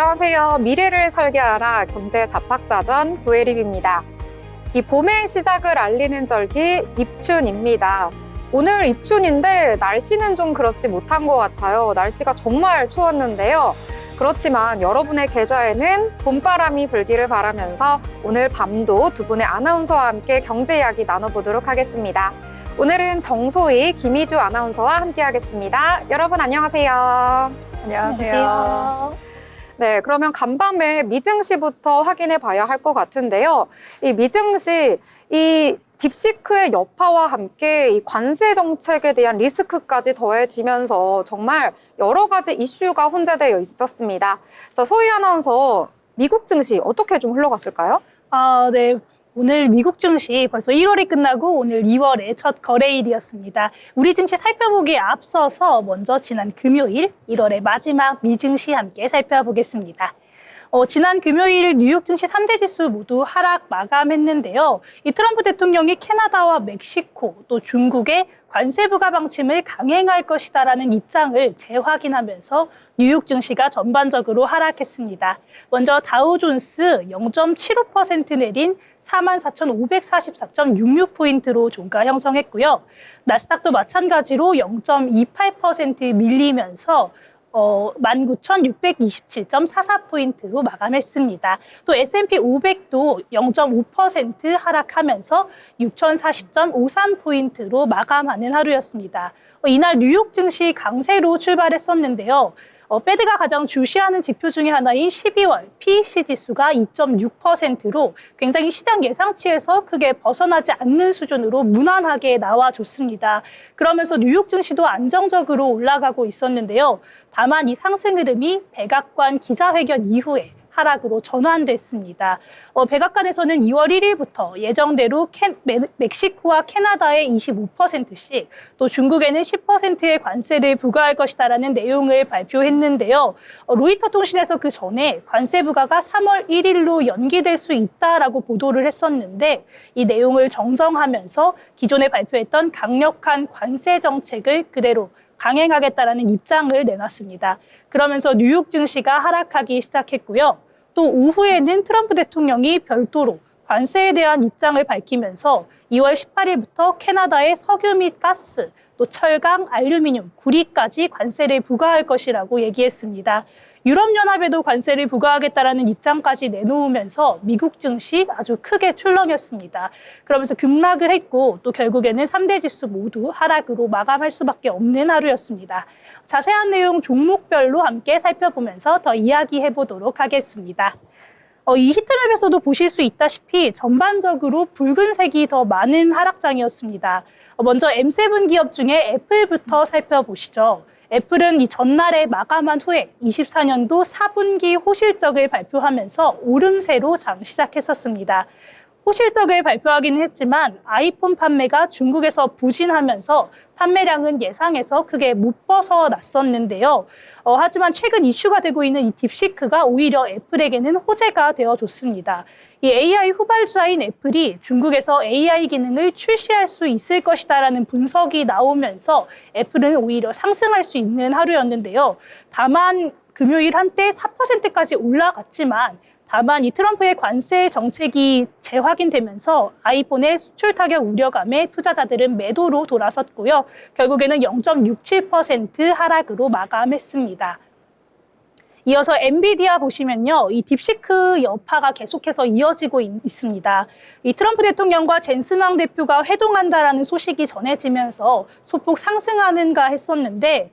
안녕하세요. 미래를 설계하라 경제 잡학사전 구혜림입니다. 이 봄의 시작을 알리는 절기 입춘입니다. 오늘 입춘인데 날씨는 좀 그렇지 못한 것 같아요. 날씨가 정말 추웠는데요. 그렇지만 여러분의 계좌에는 봄바람이 불기를 바라면서 오늘 밤도 두 분의 아나운서와 함께 경제 이야기 나눠보도록 하겠습니다. 오늘은 정소희, 김희주 아나운서와 함께 하겠습니다. 여러분 안녕하세요. 안녕하세요. 네, 그러면 간밤에 미증시부터 확인해 봐야 할 것 같은데요. 이 미증시, 이 딥시크의 여파와 함께 이 관세 정책에 대한 리스크까지 더해지면서 정말 여러 가지 이슈가 혼재되어 있었습니다. 자, 소희 아나운서, 미국 증시 어떻게 좀 흘러갔을까요? 네. 오늘 미국 증시 벌써 1월이 끝나고 오늘 2월의 첫 거래일이었습니다. 우리 증시 살펴보기에 앞서서 먼저 지난 금요일 1월의 마지막 미증시 함께 살펴보겠습니다. 지난 금요일 뉴욕 증시 3대 지수 모두 하락 마감했는데요. 이 트럼프 대통령이 캐나다와 멕시코 또 중국의 관세 부과 방침을 강행할 것이다라는 입장을 재확인하면서 뉴욕 증시가 전반적으로 하락했습니다. 먼저 다우존스 0.75% 내린 44,544.66포인트로 종가 형성했고요. 나스닥도 마찬가지로 0.28% 밀리면서 19,627.44포인트로 마감했습니다. 또 S&P 500도 0.5% 하락하면서 6,040.53포인트로 마감하는 하루였습니다. 이날 뉴욕 증시 강세로 출발했었는데요. 페드가 가장 주시하는 지표 중에 하나인 12월 PEC 지수가 2.6%로 굉장히 시장 예상치에서 크게 벗어나지 않는 수준으로 무난하게 나와줬습니다. 그러면서 뉴욕 증시도 안정적으로 올라가고 있었는데요. 다만 이 상승 흐름이 백악관 기자회견 이후에 하락으로 전환됐습니다. 백악관에서는 2월 1일부터 예정대로 멕시코와 캐나다에 25%씩 또 중국에는 10%의 관세를 부과할 것이다라는 내용을 발표했는데요. 로이터 통신에서 그 전에 관세 부과가 3월 1일로 연기될 수 있다라고 보도를 했었는데 이 내용을 정정하면서 기존에 발표했던 강력한 관세 정책을 그대로 강행하겠다라는 입장을 내놨습니다. 그러면서 뉴욕 증시가 하락하기 시작했고요. 또 오후에는 트럼프 대통령이 별도로 관세에 대한 입장을 밝히면서 2월 18일부터 캐나다의 석유 및 가스, 또 철강, 알루미늄, 구리까지 관세를 부과할 것이라고 얘기했습니다. 유럽연합에도 관세를 부과하겠다라는 입장까지 내놓으면서 미국 증시 아주 크게 출렁였습니다. 그러면서 급락을 했고 또 결국에는 3대 지수 모두 하락으로 마감할 수밖에 없는 하루였습니다. 자세한 내용 종목별로 함께 살펴보면서 더 이야기해 보도록 하겠습니다. 이 히트맵에서도 보실 수 있다시피 전반적으로 붉은색이 더 많은 하락장이었습니다. 먼저 M7 기업 중에 애플부터 살펴보시죠. 애플은 이 전날에 마감한 후에 24년도 4분기 호실적을 발표하면서 오름세로 장 시작했었습니다. 호실적을 발표하기는 했지만 아이폰 판매가 중국에서 부진하면서 판매량은 예상에서 크게 못 벗어났었는데요. 하지만 최근 이슈가 되고 있는 이 딥시크가 오히려 애플에게는 호재가 되어줬습니다. 이 AI 후발주자인 애플이 중국에서 AI 기능을 출시할 수 있을 것이다라는 분석이 나오면서 애플은 오히려 상승할 수 있는 하루였는데요. 다만 금요일 한때 4%까지 올라갔지만 다만 이 트럼프의 관세 정책이 재확인되면서 아이폰의 수출 타격 우려감에 투자자들은 매도로 돌아섰고요. 결국에는 0.67% 하락으로 마감했습니다. 이어서 엔비디아 보시면요. 이 딥시크 여파가 계속해서 이어지고 있습니다. 이 트럼프 대통령과 젠슨 왕 대표가 회동한다라는 소식이 전해지면서 소폭 상승하는가 했었는데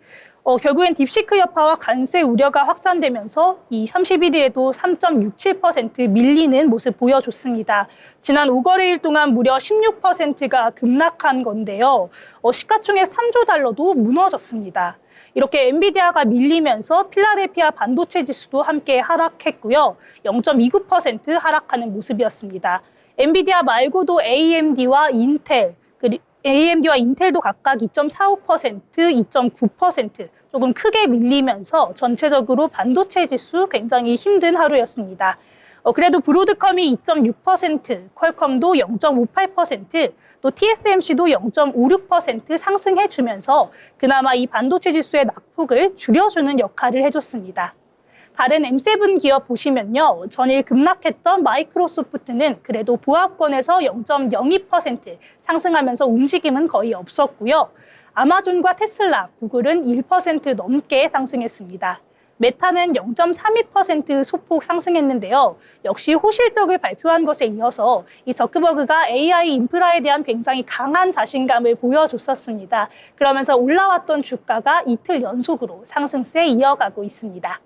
결국엔 딥시크 여파와 관세 우려가 확산되면서 이 31일에도 3.67% 밀리는 모습 보여줬습니다. 지난 5거래일 동안 무려 16%가 급락한 건데요. 시가총액 3조 달러도 무너졌습니다. 이렇게 엔비디아가 밀리면서 필라델피아 반도체 지수도 함께 하락했고요. 0.29% 하락하는 모습이었습니다. 엔비디아 말고도 AMD와 인텔도 각각 2.45%, 2.9% 조금 크게 밀리면서 전체적으로 반도체 지수 굉장히 힘든 하루였습니다. 그래도 브로드컴이 2.6%, 퀄컴도 0.58%, 또 TSMC도 0.56% 상승해주면서 그나마 이 반도체 지수의 낙폭을 줄여주는 역할을 해줬습니다. 다른 M7 기업 보시면요. 전일 급락했던 마이크로소프트는 그래도 보합권에서 0.02% 상승하면서 움직임은 거의 없었고요. 아마존과 테슬라, 구글은 1% 넘게 상승했습니다. 메타는 0.32% 소폭 상승했는데요. 역시 호실적을 발표한 것에 이어서 이 저크버그가 AI 인프라에 대한 굉장히 강한 자신감을 보여줬었습니다. 그러면서 올라왔던 주가가 이틀 연속으로 상승세 이어가고 있습니다.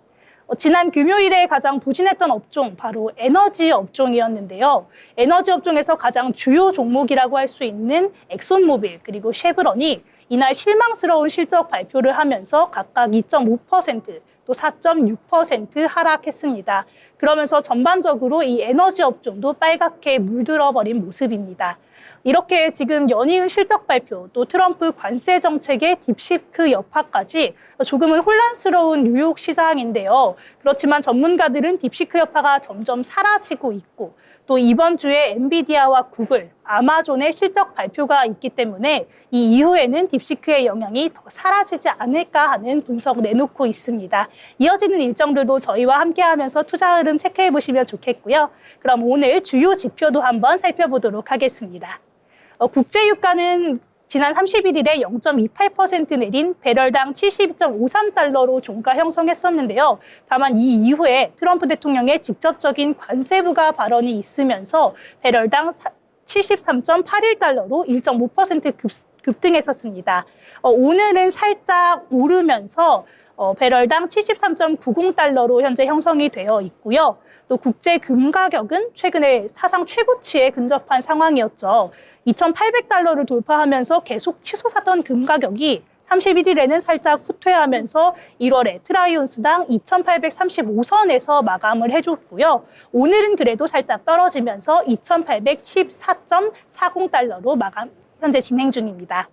지난 금요일에 가장 부진했던 업종, 바로 에너지 업종이었는데요. 에너지 업종에서 가장 주요 종목이라고 할 수 있는 엑손모빌 그리고 쉐브론이 이날 실망스러운 실적 발표를 하면서 각각 2.5%, 또 4.6% 하락했습니다. 그러면서 전반적으로 이 에너지 업종도 빨갛게 물들어버린 모습입니다. 이렇게 지금 연이은 실적 발표, 또 트럼프 관세 정책의 딥시크 여파까지 조금은 혼란스러운 뉴욕 시장인데요. 그렇지만 전문가들은 딥시크 여파가 점점 사라지고 있고, 또 이번 주에 엔비디아와 구글, 아마존의 실적 발표가 있기 때문에 이 이후에는 딥시크의 영향이 더 사라지지 않을까 하는 분석 내놓고 있습니다. 이어지는 일정들도 저희와 함께하면서 투자 흐름 체크해 보시면 좋겠고요. 그럼 오늘 주요 지표도 한번 살펴보도록 하겠습니다. 국제유가는 지난 31일에 0.28% 내린 배럴당 72.53달러로 종가 형성했었는데요. 다만 이 이후에 트럼프 대통령의 직접적인 관세 부과 발언이 있으면서 배럴당 73.81달러로 1.5% 급등했었습니다. 오늘은 살짝 오르면서 배럴당 73.90달러로 현재 형성이 되어 있고요. 또 국제 금 가격은 최근에 사상 최고치에 근접한 상황이었죠. 2,800달러를 돌파하면서 계속 치솟았던 금 가격이 31일에는 살짝 후퇴하면서 1월에 트라이온스당 2,835선에서 마감을 해줬고요. 오늘은 그래도 살짝 떨어지면서 2,814.40달러로 현재 진행 중입니다.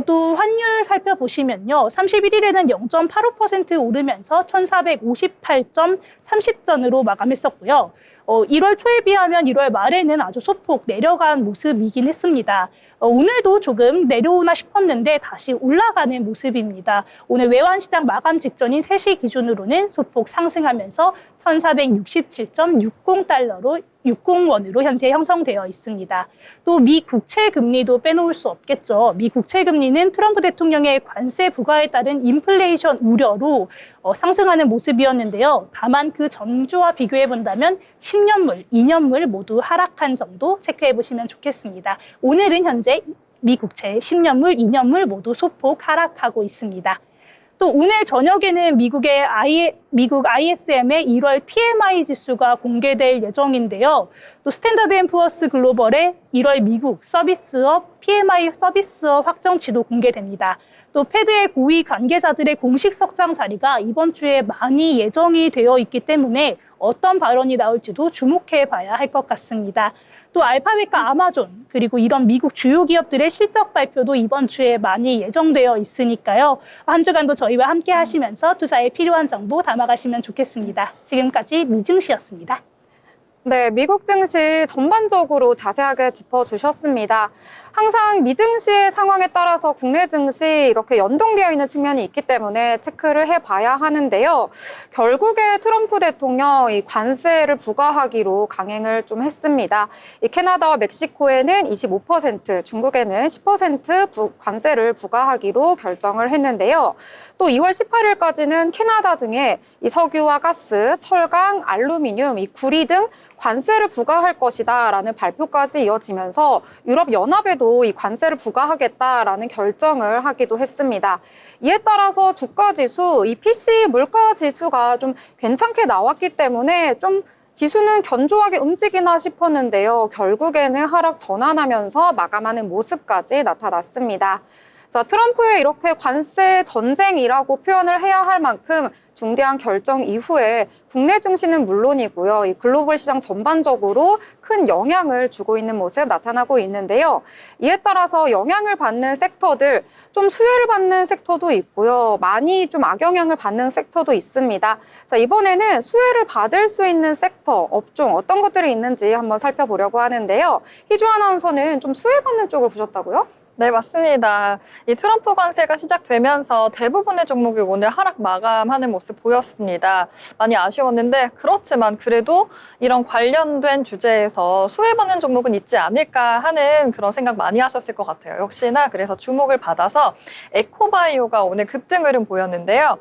또 환율 살펴보시면요. 31일에는 0.85% 오르면서 1,458.30전으로 마감했었고요. 1월 초에 비하면 1월 말에는 아주 소폭 내려간 모습이긴 했습니다. 오늘도 조금 내려오나 싶었는데 다시 올라가는 모습입니다. 오늘 외환시장 마감 직전인 3시 기준으로는 소폭 상승하면서 1,467.60달러로 60원으로 현재 형성되어 있습니다. 또 미 국채 금리도 빼놓을 수 없겠죠. 미 국채 금리는 트럼프 대통령의 관세 부과에 따른 인플레이션 우려로 상승하는 모습이었는데요. 다만 그 전주와 비교해 본다면 10년물, 2년물 모두 하락한 정도 체크해 보시면 좋겠습니다. 오늘은 현재 미 국채 10년물, 2년물 모두 소폭 하락하고 있습니다. 또 오늘 저녁에는 미국 ISM의 1월 PMI 지수가 공개될 예정인데요. 또 스탠더드 앤 푸어스 글로벌의 1월 미국 서비스업 PMI 서비스업 확정치도 공개됩니다. 또 패드의 고위 관계자들의 공식 석상 자리가 이번 주에 많이 예정이 되어 있기 때문에 어떤 발언이 나올지도 주목해 봐야 할 것 같습니다. 또 알파벳과 아마존 그리고 이런 미국 주요 기업들의 실적 발표도 이번 주에 많이 예정되어 있으니까요. 한 주간도 저희와 함께 하시면서 투자에 필요한 정보 담아가시면 좋겠습니다. 지금까지 미증시였습니다. 네, 미국 증시 전반적으로 자세하게 짚어주셨습니다. 항상 미증시의 상황에 따라서 국내 증시 이렇게 연동되어 있는 측면이 있기 때문에 체크를 해봐야 하는데요. 결국에 트럼프 대통령 이 관세를 부과하기로 강행을 좀 했습니다. 이 캐나다와 멕시코에는 25%, 중국에는 10% 관세를 부과하기로 결정을 했는데요. 또 2월 18일까지는 캐나다 등의 이 석유와 가스, 철강, 알루미늄, 이 구리 등 관세를 부과할 것이다라는 발표까지 이어지면서 유럽연합에도 이 관세를 부과하겠다라는 결정을 하기도 했습니다. 이에 따라서 주가지수, 이 PC 물가지수가 좀 괜찮게 나왔기 때문에 좀 지수는 견조하게 움직이나 싶었는데요. 결국에는 하락 전환하면서 마감하는 모습까지 나타났습니다. 자, 트럼프의 이렇게 관세 전쟁이라고 표현을 해야 할 만큼 중대한 결정 이후에 국내 증시는 물론이고요. 이 글로벌 시장 전반적으로 큰 영향을 주고 있는 모습 나타나고 있는데요. 이에 따라서 영향을 받는 섹터들, 좀 수혜를 받는 섹터도 있고요. 많이 좀 악영향을 받는 섹터도 있습니다. 자, 이번에는 수혜를 받을 수 있는 섹터, 업종 어떤 것들이 있는지 한번 살펴보려고 하는데요. 희주 아나운서는 좀 수혜받는 쪽을 보셨다고요? 네, 맞습니다. 이 트럼프 관세가 시작되면서 대부분의 종목이 오늘 하락 마감하는 모습 보였습니다. 많이 아쉬웠는데 그렇지만 그래도 이런 관련된 주제에서 수혜받는 종목은 있지 않을까 하는 그런 생각 많이 하셨을 것 같아요. 역시나 그래서 주목을 받아서 에코바이오가 오늘 급등 흐름 보였는데요.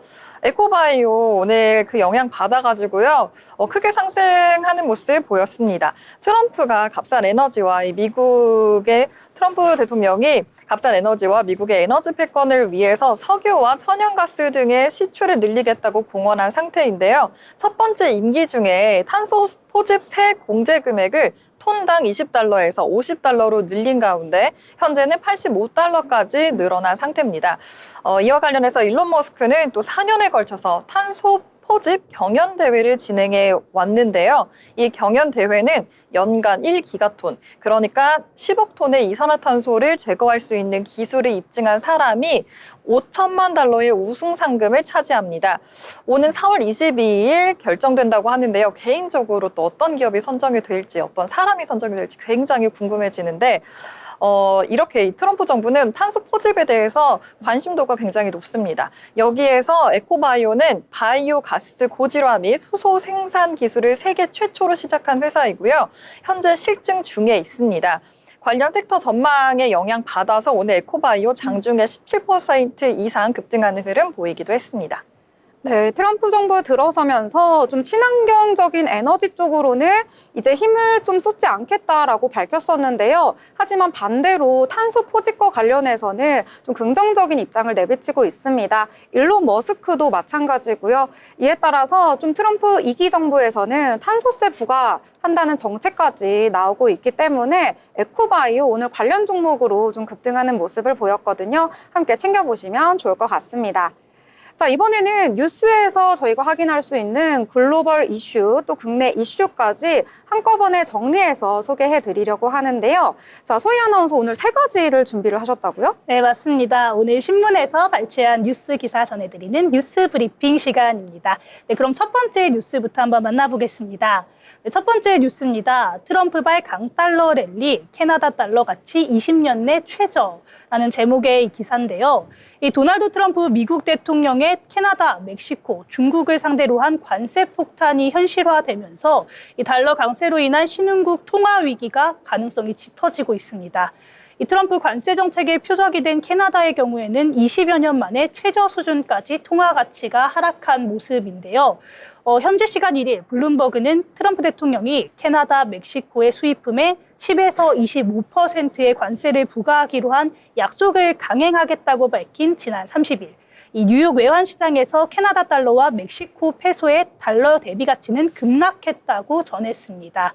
에코바이오 오늘 그 영향 받아가지고요. 크게 상승하는 모습 보였습니다. 트럼프가 값싼 에너지와 이 미국의 트럼프 대통령이 값싼 에너지와 미국의 에너지 패권을 위해서 석유와 천연가스 등의 시추를 늘리겠다고 공언한 상태인데요. 첫 번째 임기 중에 탄소 포집 세 공제 금액을 톤당 20달러에서 50달러로 늘린 가운데 현재는 85달러까지 늘어난 상태입니다. 이와 관련해서 일론 머스크는 또 4년에 걸쳐서 탄소 포집 경연대회를 진행해 왔는데요. 이 경연대회는 연간 1기가톤, 그러니까 10억 톤의 이산화탄소를 제거할 수 있는 기술을 입증한 사람이 5천만 달러의 우승 상금을 차지합니다. 오는 4월 22일 결정된다고 하는데요. 개인적으로 또 어떤 기업이 선정이 될지, 어떤 사람이 선정이 될지 굉장히 궁금해지는데 이렇게 이 트럼프 정부는 탄소 포집에 대해서 관심도가 굉장히 높습니다. 여기에서 에코바이오는 바이오 가스 고질화 및 수소 생산 기술을 세계 최초로 시작한 회사이고요. 현재 실증 중에 있습니다. 관련 섹터 전망에 영향 받아서 오늘 에코바이오 장중에 17% 이상 급등하는 흐름 보이기도 했습니다. 네, 트럼프 정부 들어서면서 좀 친환경적인 에너지 쪽으로는 이제 힘을 좀 쏟지 않겠다라고 밝혔었는데요. 하지만 반대로 탄소 포집과 관련해서는 좀 긍정적인 입장을 내비치고 있습니다. 일론 머스크도 마찬가지고요. 이에 따라서 좀 트럼프 2기 정부에서는 탄소세 부과한다는 정책까지 나오고 있기 때문에 에코바이오 오늘 관련 종목으로 좀 급등하는 모습을 보였거든요. 함께 챙겨보시면 좋을 것 같습니다. 자, 이번에는 뉴스에서 저희가 확인할 수 있는 글로벌 이슈, 또 국내 이슈까지 한꺼번에 정리해서 소개해 드리려고 하는데요. 자, 소희 아나운서 오늘 세 가지를 준비를 하셨다고요? 네, 맞습니다. 오늘 신문에서 발췌한 뉴스 기사 전해드리는 뉴스 브리핑 시간입니다. 네, 그럼 첫 번째 뉴스부터 한번 만나보겠습니다. 네, 첫 번째 뉴스입니다. 트럼프발 강달러 랠리, 캐나다 달러 가치 20년 내 최저라는 제목의 이 기사인데요. 이 도널드 트럼프 미국 대통령의 캐나다, 멕시코, 중국을 상대로 한 관세 폭탄이 현실화되면서 이 달러 강세로 인한 신흥국 통화 위기가 가능성이 짙어지고 있습니다. 이 트럼프 관세 정책의 표적이 된 캐나다의 경우에는 20여 년 만에 최저 수준까지 통화 가치가 하락한 모습인데요. 현지 시간 1일 블룸버그는 트럼프 대통령이 캐나다, 멕시코의 수입품에 10에서 25%의 관세를 부과하기로 한 약속을 강행하겠다고 밝힌 지난 30일. 이 뉴욕 외환시장에서 캐나다 달러와 멕시코 페소의 달러 대비 가치는 급락했다고 전했습니다.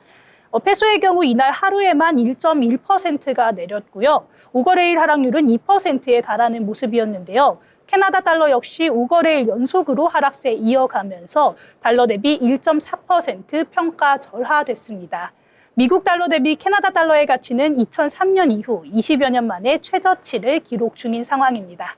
페소의 경우 이날 하루에만 1.1%가 내렸고요. 5거래일 하락률은 2%에 달하는 모습이었는데요. 캐나다 달러 역시 5거래일 연속으로 하락세 이어가면서 달러 대비 1.4% 평가 절하됐습니다. 미국 달러 대비 캐나다 달러의 가치는 2003년 이후 20여 년 만에 최저치를 기록 중인 상황입니다.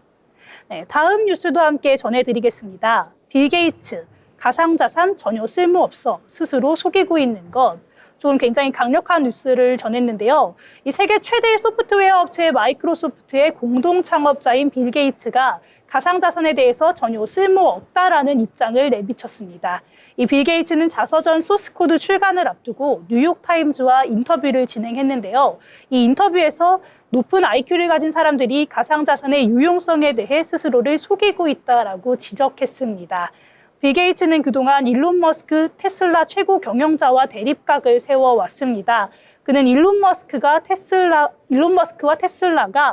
네, 다음 뉴스도 함께 전해드리겠습니다. 빌 게이츠, 가상자산 전혀 쓸모없어 스스로 속이고 있는 것. 좀 굉장히 강력한 뉴스를 전했는데요. 이 세계 최대의 소프트웨어 업체 마이크로소프트의 공동 창업자인 빌 게이츠가 가상자산에 대해서 전혀 쓸모없다라는 입장을 내비쳤습니다. 이 빌 게이츠는 자서전 소스코드 출간을 앞두고 뉴욕타임즈와 인터뷰를 진행했는데요. 이 인터뷰에서 높은 IQ를 가진 사람들이 가상자산의 유용성에 대해 스스로를 속이고 있다라고 지적했습니다. 빌 게이츠는 그동안 일론 머스크 테슬라 최고 경영자와 대립각을 세워왔습니다. 그는 일론 머스크와 테슬라가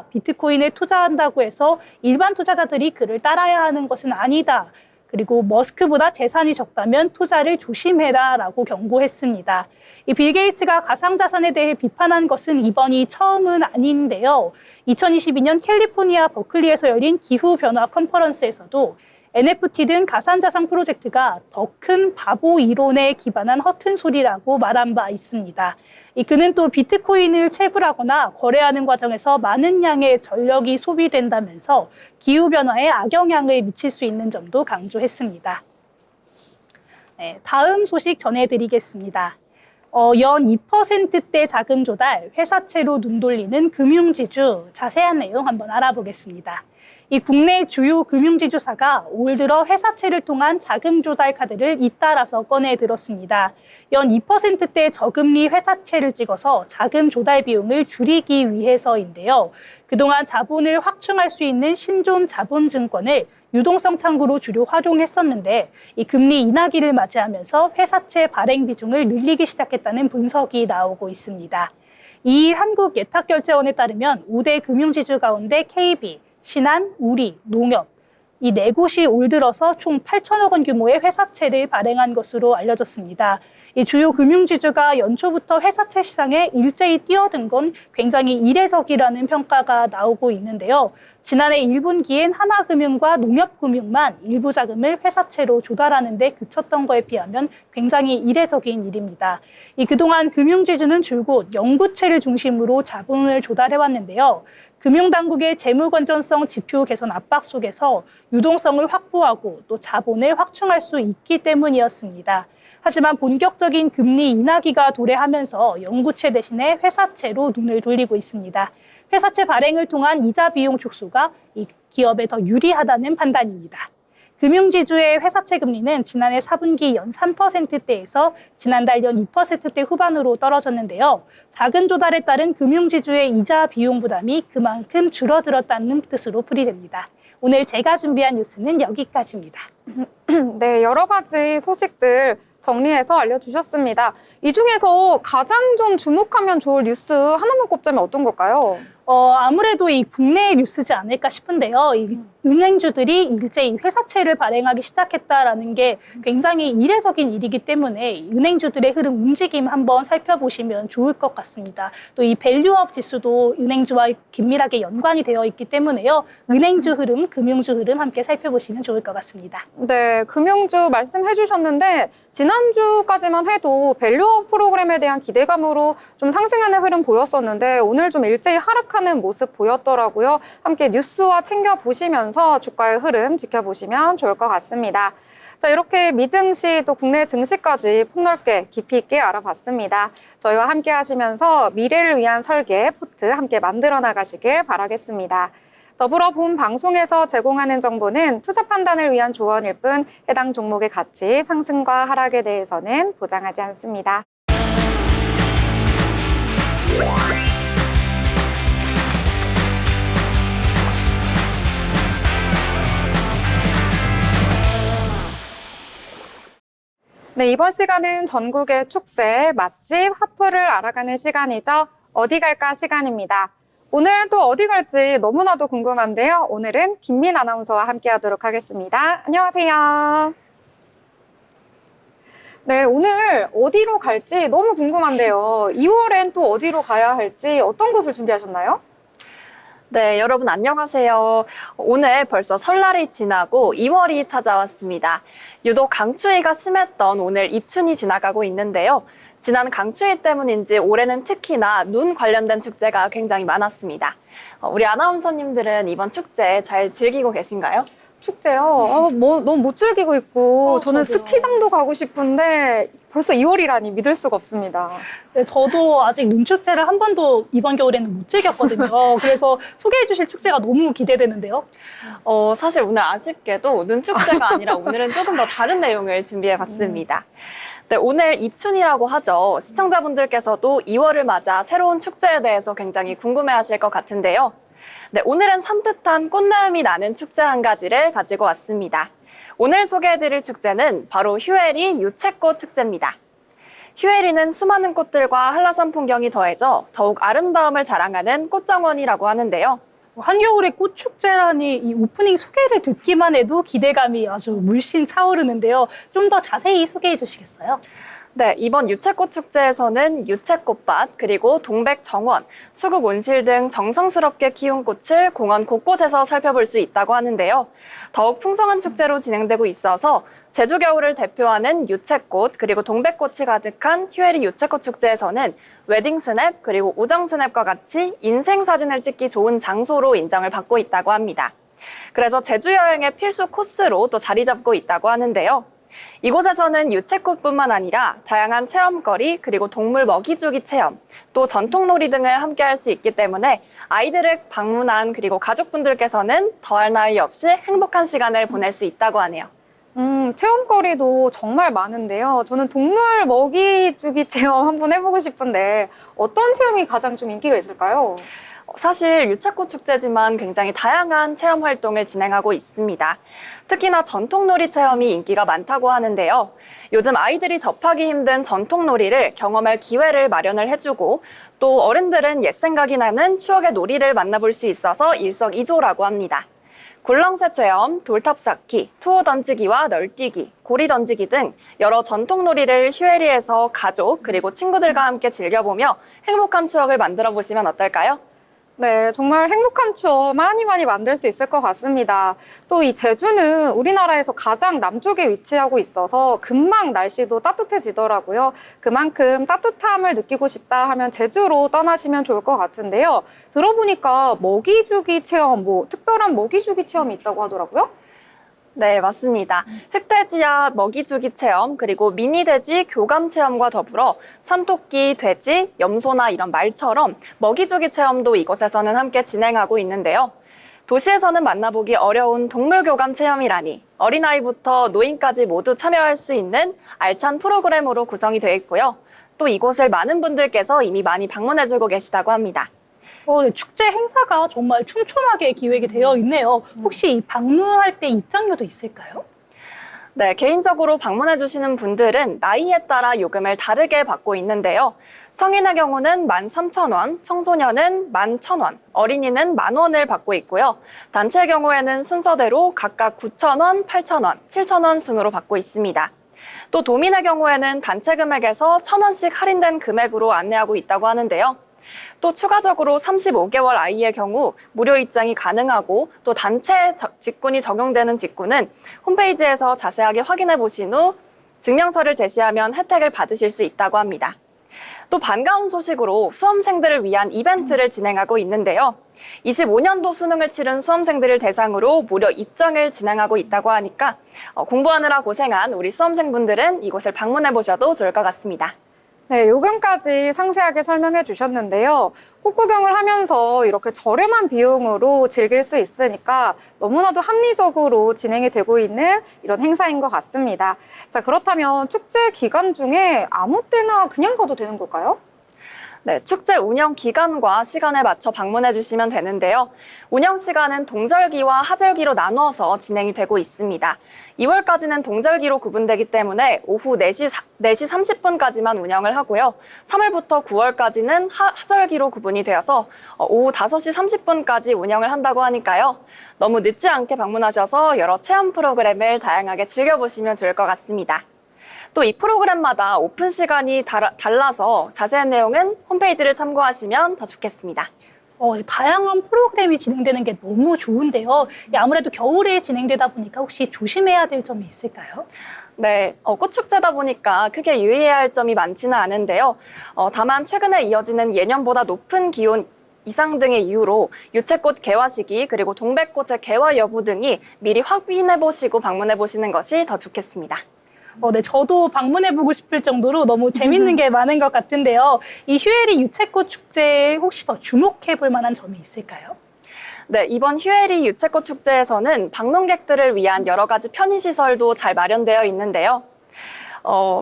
비트코인에 투자한다고 해서 일반 투자자들이 그를 따라야 하는 것은 아니다. 그리고 머스크보다 재산이 적다면 투자를 조심해라라고 경고했습니다. 이 빌 게이츠가 가상자산에 대해 비판한 것은 이번이 처음은 아닌데요. 2022년 캘리포니아 버클리에서 열린 기후변화 컨퍼런스에서도 NFT 등 가상자산 프로젝트가 더 큰 바보 이론에 기반한 허튼 소리라고 말한 바 있습니다. 그는 또 비트코인을 채굴하거나 거래하는 과정에서 많은 양의 전력이 소비된다면서 기후변화에 악영향을 미칠 수 있는 점도 강조했습니다. 네, 다음 소식 전해드리겠습니다. 연 2%대 자금 조달, 회사채로 눈 돌리는 금융지주, 자세한 내용 한번 알아보겠습니다. 이 국내 주요 금융지주사가 올 들어 회사채를 통한 자금 조달 카드를 잇따라서 꺼내 들었습니다. 연 2%대 저금리 회사채를 찍어서 자금 조달 비용을 줄이기 위해서인데요. 그동안 자본을 확충할 수 있는 신존 자본증권을 유동성 창구로 주로 활용했었는데 이 금리 인하기를 맞이하면서 회사채 발행 비중을 늘리기 시작했다는 분석이 나오고 있습니다. 이일 한국예탁결제원에 따르면 5대 금융지주 가운데 KB, 신한, 우리, 농협 이 네 곳이 올 들어서 총 8천억 원 규모의 회사채를 발행한 것으로 알려졌습니다. 이 주요 금융지주가 연초부터 회사채 시장에 일제히 뛰어든 건 굉장히 이례적이라는 평가가 나오고 있는데요. 지난해 1분기엔 하나금융과 농협금융만 일부 자금을 회사채로 조달하는 데 그쳤던 거에 비하면 굉장히 이례적인 일입니다. 그동안 금융지주는 줄곧 영구채를 중심으로 자본을 조달해왔는데요. 금융당국의 재무건전성 지표 개선 압박 속에서 유동성을 확보하고 또 자본을 확충할 수 있기 때문이었습니다. 하지만 본격적인 금리 인하기가 도래하면서 영구채 대신에 회사채로 눈을 돌리고 있습니다. 회사채 발행을 통한 이자 비용 축소가 이 기업에 더 유리하다는 판단입니다. 금융지주의 회사채 금리는 지난해 4분기 연 3%대에서 지난달 연 2%대 후반으로 떨어졌는데요. 자금 조달에 따른 금융지주의 이자 비용 부담이 그만큼 줄어들었다는 뜻으로 풀이됩니다. 오늘 제가 준비한 뉴스는 여기까지입니다. 네, 여러 가지 소식들 정리해서 알려주셨습니다. 이 중에서 가장 좀 주목하면 좋을 뉴스 하나만 꼽자면 어떤 걸까요? 아무래도 이 국내 뉴스지 않을까 싶은데요. 이 은행주들이 일제히 회사채를 발행하기 시작했다라는 게 굉장히 이례적인 일이기 때문에 은행주들의 흐름 움직임 한번 살펴보시면 좋을 것 같습니다. 또 이 밸류업 지수도 은행주와 긴밀하게 연관이 되어 있기 때문에요. 은행주 흐름, 금융주 흐름 함께 살펴보시면 좋을 것 같습니다. 네, 금융주 말씀해 주셨는데 지난주까지만 해도 밸류업 프로그램에 대한 기대감으로 좀 상승하는 흐름 보였었는데 오늘 좀 일제히 하락하는 모습 보였더라고요. 함께 뉴스와 챙겨보시면서 주가의 흐름 지켜보시면 좋을 것 같습니다. 자, 이렇게 미증시 또 국내 증시까지 폭넓게 깊이 있게 알아봤습니다. 저희와 함께 하시면서 미래를 위한 설계, 포트 함께 만들어 나가시길 바라겠습니다. 더불어 본 방송에서 제공하는 정보는 투자 판단을 위한 조언일 뿐 해당 종목의 가치, 상승과 하락에 대해서는 보장하지 않습니다. 네, 이번 시간은 전국의 축제, 맛집, 핫플을 알아가는 시간이죠. 어디 갈까 시간입니다. 오늘은 또 어디 갈지 너무나도 궁금한데요. 오늘은 김민 아나운서와 함께 하도록 하겠습니다. 안녕하세요. 네, 오늘 어디로 갈지 너무 궁금한데요. 2월엔 또 어디로 가야 할지 어떤 곳을 준비하셨나요? 네, 여러분 안녕하세요. 오늘 벌써 설날이 지나고 2월이 찾아왔습니다. 유독 강추위가 심했던 오늘 입춘이 지나가고 있는데요. 지난 강추위 때문인지 올해는 특히나 눈 관련된 축제가 굉장히 많았습니다. 우리 아나운서님들은 이번 축제 잘 즐기고 계신가요? 축제요? 너무 못 즐기고 있고 저는 저도요. 스키장도 가고 싶은데 벌써 2월이라니 믿을 수가 없습니다. 네, 저도 아직 눈축제를 한 번도 이번 겨울에는 못 즐겼거든요. 그래서 소개해 주실 축제가 너무 기대되는데요. 사실 오늘 아쉽게도 눈 축제가 아니라 오늘은 조금 더 다른 내용을 준비해 봤습니다. 네, 오늘 입춘이라고 하죠. 시청자분들께서도 2월을 맞아 새로운 축제에 대해서 굉장히 궁금해 하실 것 같은데요. 네, 오늘은 산뜻한 꽃내음이 나는 축제 한 가지를 가지고 왔습니다. 오늘 소개해드릴 축제는 바로 휴에리 유채꽃 축제입니다. 휴에리는 수많은 꽃들과 한라산 풍경이 더해져 더욱 아름다움을 자랑하는 꽃정원이라고 하는데요. 한겨울의 꽃축제라니 이 오프닝 소개를 듣기만 해도 기대감이 아주 물씬 차오르는데요. 좀 더 자세히 소개해 주시겠어요? 네, 이번 유채꽃 축제에서는 유채꽃밭, 그리고 동백 정원, 수국 온실 등 정성스럽게 키운 꽃을 공원 곳곳에서 살펴볼 수 있다고 하는데요. 더욱 풍성한 축제로 진행되고 있어서 제주 겨울을 대표하는 유채꽃, 그리고 동백꽃이 가득한 휴에리 유채꽃 축제에서는 웨딩 스냅, 그리고 우정 스냅과 같이 인생 사진을 찍기 좋은 장소로 인정을 받고 있다고 합니다. 그래서 제주 여행의 필수 코스로 또 자리 잡고 있다고 하는데요. 이곳에서는 유채꽃뿐만 아니라 다양한 체험거리, 그리고 동물 먹이주기 체험, 또 전통놀이 등을 함께 할 수 있기 때문에 아이들을 방문한 그리고 가족분들께서는 더할 나위 없이 행복한 시간을 보낼 수 있다고 하네요. 체험거리도 정말 많은데요. 저는 동물 먹이주기 체험 한번 해보고 싶은데 어떤 체험이 가장 좀 인기가 있을까요? 사실 유채꽃 축제지만 굉장히 다양한 체험 활동을 진행하고 있습니다. 특히나 전통놀이 체험이 인기가 많다고 하는데요. 요즘 아이들이 접하기 힘든 전통놀이를 경험할 기회를 마련을 해주고 또 어른들은 옛 생각이 나는 추억의 놀이를 만나볼 수 있어서 일석이조라고 합니다. 굴렁쇠 체험, 돌탑 쌓기, 투호 던지기와 널뛰기, 고리 던지기 등 여러 전통놀이를 휴에리에서 가족 그리고 친구들과 함께 즐겨보며 행복한 추억을 만들어 보시면 어떨까요? 네, 정말 행복한 추억 많이 만들 수 있을 것 같습니다. 또 이 제주는 우리나라에서 가장 남쪽에 위치하고 있어서 금방 날씨도 따뜻해지더라고요. 그만큼 따뜻함을 느끼고 싶다 하면 제주로 떠나시면 좋을 것 같은데요. 들어보니까 먹이주기 체험, 특별한 먹이주기 체험이 있다고 하더라고요. 네, 맞습니다. 흑돼지야 먹이주기 체험, 그리고 미니돼지 교감 체험과 더불어 산토끼, 돼지, 염소나 이런 말처럼 먹이주기 체험도 이곳에서는 함께 진행하고 있는데요. 도시에서는 만나보기 어려운 동물 교감 체험이라니 어린아이부터 노인까지 모두 참여할 수 있는 알찬 프로그램으로 구성이 되어 있고요. 또 이곳을 많은 분들께서 이미 많이 방문해주고 계시다고 합니다. 네, 축제 행사가 정말 촘촘하게 기획이 되어 있네요. 혹시 이 방문할 때 입장료도 있을까요? 네, 개인적으로 방문해 주시는 분들은 나이에 따라 요금을 다르게 받고 있는데요. 성인의 경우는 13,000원, 청소년은 11,000원, 어린이는 10,000원을 받고 있고요. 단체의 경우에는 순서대로 각각 9,000원, 8,000원, 7,000원 순으로 받고 있습니다. 또 도민의 경우에는 단체 금액에서 1,000원씩 할인된 금액으로 안내하고 있다고 하는데요. 또 추가적으로 35개월 아이의 경우 무료 입장이 가능하고 또 단체 직군이 적용되는 직군은 홈페이지에서 자세하게 확인해 보신 후 증명서를 제시하면 혜택을 받으실 수 있다고 합니다. 또 반가운 소식으로 수험생들을 위한 이벤트를 진행하고 있는데요. 25년도 수능을 치른 수험생들을 대상으로 무료 입장을 진행하고 있다고 하니까 공부하느라 고생한 우리 수험생분들은 이곳을 방문해 보셔도 좋을 것 같습니다. 네, 요금까지 상세하게 설명해 주셨는데요. 꽃구경을 하면서 이렇게 저렴한 비용으로 즐길 수 있으니까 너무나도 합리적으로 진행이 되고 있는 이런 행사인 것 같습니다. 자, 그렇다면 축제 기간 중에 아무 때나 그냥 가도 되는 걸까요? 네, 축제 운영 기간과 시간에 맞춰 방문해 주시면 되는데요. 운영 시간은 동절기와 하절기로 나누어서 진행이 되고 있습니다. 2월까지는 동절기로 구분되기 때문에 오후 4시 30분까지만 운영을 하고요. 3월부터 9월까지는 하절기로 구분이 되어서 오후 5시 30분까지 운영을 한다고 하니까요. 너무 늦지 않게 방문하셔서 여러 체험 프로그램을 다양하게 즐겨보시면 좋을 것 같습니다. 또 이 프로그램마다 오픈 시간이 달라서 자세한 내용은 홈페이지를 참고하시면 더 좋겠습니다. 다양한 프로그램이 진행되는 게 너무 좋은데요. 아무래도 겨울에 진행되다 보니까 혹시 조심해야 될 점이 있을까요? 네, 꽃축제다 보니까 크게 유의해야 할 점이 많지는 않은데요. 다만 최근에 이어지는 예년보다 높은 기온 이상 등의 이유로 유채꽃 개화 시기 그리고 동백꽃의 개화 여부 등이 미리 확인해 보시고 방문해 보시는 것이 더 좋겠습니다. 네, 저도 방문해보고 싶을 정도로 너무 재밌는 게 많은 것 같은데요. 이 휴에리 유채꽃 축제에 혹시 더 주목해볼 만한 점이 있을까요? 네, 이번 휴에리 유채꽃 축제에서는 방문객들을 위한 여러 가지 편의시설도 잘 마련되어 있는데요.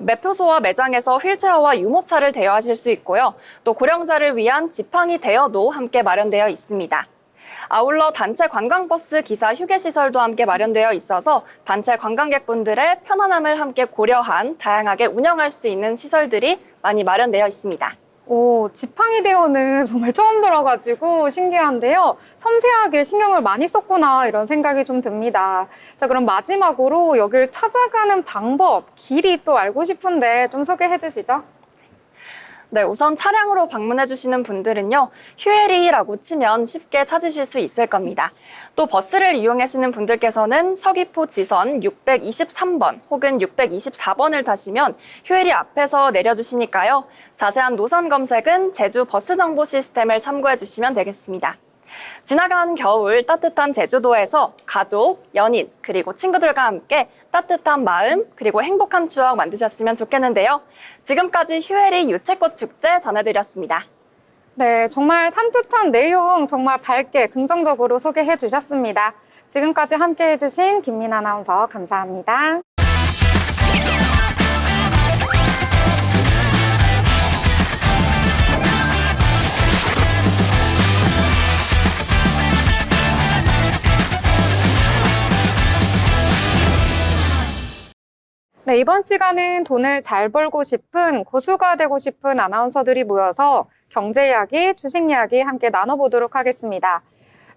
매표소와 매장에서 휠체어와 유모차를 대여하실 수 있고요. 또 고령자를 위한 지팡이 대여도 함께 마련되어 있습니다. 아울러 단체 관광버스 기사 휴게시설도 함께 마련되어 있어서 단체 관광객분들의 편안함을 함께 고려한 다양하게 운영할 수 있는 시설들이 많이 마련되어 있습니다. 지팡이 대여는 정말 처음 들어가지고 신기한데요. 섬세하게 신경을 많이 썼구나 이런 생각이 좀 듭니다. 자, 그럼 마지막으로 여길 찾아가는 방법, 길이 또 알고 싶은데 좀 소개해 주시죠. 네, 우선 차량으로 방문해 주시는 분들은요, 휴에리라고 치면 쉽게 찾으실 수 있을 겁니다. 또 버스를 이용하시는 분들께서는 서귀포 지선 623번 혹은 624번을 타시면 휴에리 앞에서 내려주시니까요. 자세한 노선 검색은 제주 버스 정보 시스템을 참고해 주시면 되겠습니다. 지나간 겨울 따뜻한 제주도에서 가족, 연인, 그리고 친구들과 함께 따뜻한 마음, 그리고 행복한 추억 만드셨으면 좋겠는데요. 지금까지 휴에리 유채꽃 축제 전해드렸습니다. 네, 정말 산뜻한 내용 정말 밝게 긍정적으로 소개해 주셨습니다. 지금까지 함께 해주신 김민 아나운서 감사합니다. 네, 이번 시간은 돈을 잘 벌고 싶은 고수가 되고 싶은 아나운서들이 모여서 경제 이야기, 주식 이야기 함께 나눠보도록 하겠습니다.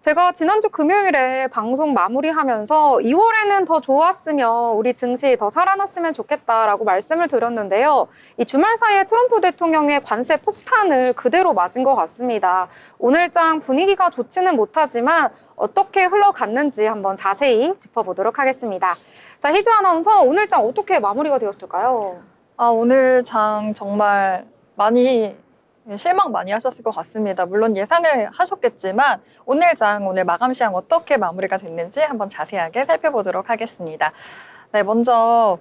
제가 지난주 금요일에 방송 마무리하면서 2월에는 더 좋았으면 우리 증시 더 살아났으면 좋겠다라고 말씀을 드렸는데요. 이 주말 사이에 트럼프 대통령의 관세 폭탄을 그대로 맞은 것 같습니다. 오늘장 분위기가 좋지는 못하지만 어떻게 흘러갔는지 한번 자세히 짚어보도록 하겠습니다. 자, 희주 아나운서, 오늘장 어떻게 마무리가 되었을까요? 오늘 장 정말 실망 많이 하셨을 것 같습니다. 물론 예상을 하셨겠지만 오늘 마감 시장 어떻게 마무리가 됐는지 한번 자세하게 살펴보도록 하겠습니다. 네, 먼저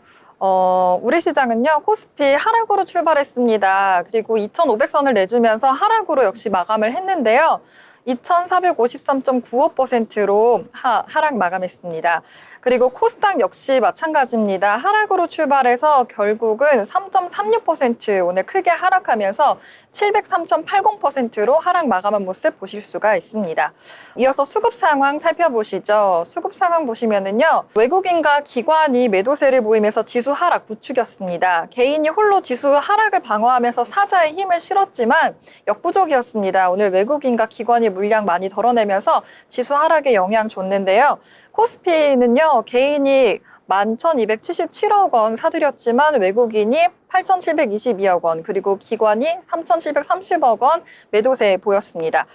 우리 시장은요, 코스피 하락으로 출발했습니다. 그리고 2,500선을 내주면서 하락으로 역시 마감을 했는데요. 2,453.95%로 하락 마감했습니다. 그리고 코스닥 역시 마찬가지입니다. 하락으로 출발해서 결국은 3.36% 오늘 크게 하락하면서 703.80%로 하락 마감한 모습 보실 수가 있습니다. 이어서 수급 상황 살펴보시죠. 수급 상황 보시면은요, 외국인과 기관이 매도세를 보이면서 지수 하락 부추겼습니다. 개인이 홀로 지수 하락을 방어하면서 사자의 힘을 실었지만 역부족이었습니다. 오늘 외국인과 기관이 물량 많이 덜어내면서 지수 하락에 영향 줬는데요. 코스피는요, 개인이 11,277억 원 사들였지만 외국인이 8,722억 원, 그리고 기관이 3,730억 원 매도세 보였습니다.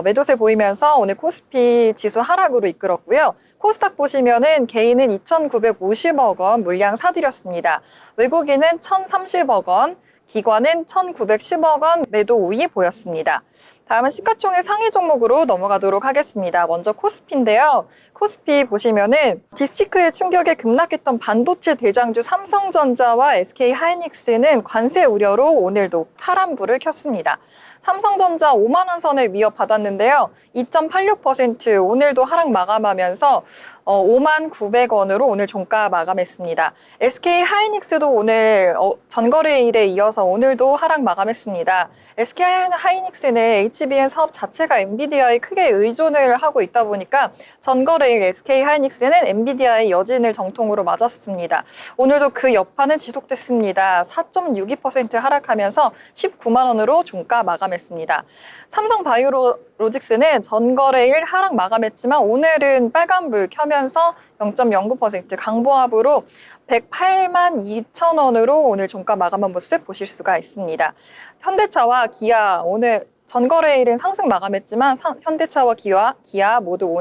매도세 보이면서 오늘 코스피 지수 하락으로 이끌었고요. 코스닥 보시면은 개인은 2,950억 원 물량 사들였습니다. 외국인은 1,030억 원, 기관은 1,910억 원 매도 우위 보였습니다. 다음은 시가총액 상위 종목으로 넘어가도록 하겠습니다. 먼저 코스피인데요. 코스피 보시면은 딥시크의 충격에 급락했던 반도체 대장주 삼성전자와 SK하이닉스는 관세 우려로 오늘도 파란불을 켰습니다. 삼성전자 5만 원 선을 위협받았는데요. 2.86% 오늘도 하락 마감하면서 5만 900원으로 오늘 종가 마감했습니다. SK하이닉스도 오늘 전거래일에 이어서 오늘도 하락 마감했습니다. SK하이닉스는 HBM 사업 자체가 엔비디아에 크게 의존을 하고 있다 보니까 전거래일 SK하이닉스는 엔비디아의 여진을 정통으로 맞았습니다. 오늘도 그 여파는 지속됐습니다. 4.62% 하락하면서 19만 원으로 종가 마감했습니다. 삼성바이오로직스는 전거래일 하락 마감했지만 오늘은 빨간불 켜면서 0.09% 강보합으로 108만 2천 원으로 오늘 종가 마감한 모습 보실 수가 있습니다. 현대차와 기아 오늘 전거래일은 상승 마감했지만 현대차와 기아 모두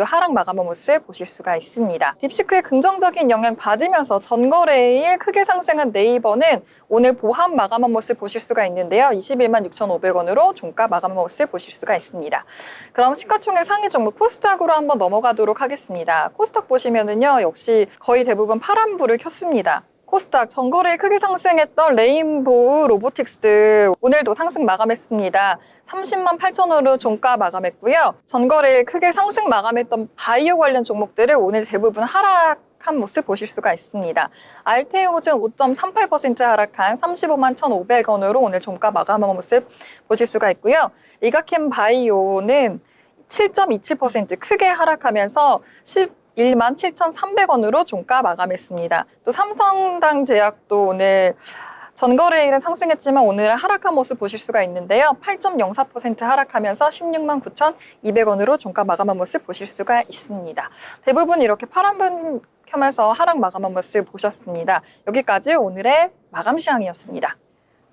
하락 마감한 모습 보실 수가 있습니다. 딥시크의 긍정적인 영향 받으면서 전거래일 크게 상승한 네이버는 오늘 보합 마감한 모습 보실 수가 있는데요. 21만 6,500원으로 종가 마감한 모습 보실 수가 있습니다. 그럼 시가총액 상위 종목 코스닥으로 한번 넘어가도록 하겠습니다. 코스닥 보시면은요, 역시 거의 대부분 파란불을 켰습니다. 코스닥 전거래일 크게 상승했던 레인보우 로보틱스 오늘도 상승 마감했습니다. 30만 8천 원으로 종가 마감했고요. 전거래일 크게 상승 마감했던 바이오 관련 종목들을 오늘 대부분 하락한 모습 보실 수가 있습니다. 알테오젠 5.38% 하락한 35만 1,500원으로 오늘 종가 마감한 모습 보실 수가 있고요. 이가캠 바이오는 7.27% 크게 하락하면서 11만 7,300원으로 종가 마감했습니다. 또 삼성당 제약도 오늘 전거래일은 상승했지만 오늘은 하락한 모습 보실 수가 있는데요. 8.04% 하락하면서 16만 9,200원으로 종가 마감한 모습 보실 수가 있습니다. 대부분 이렇게 파란불 켜면서 하락 마감한 모습 보셨습니다. 여기까지 오늘의 마감 시황이었습니다.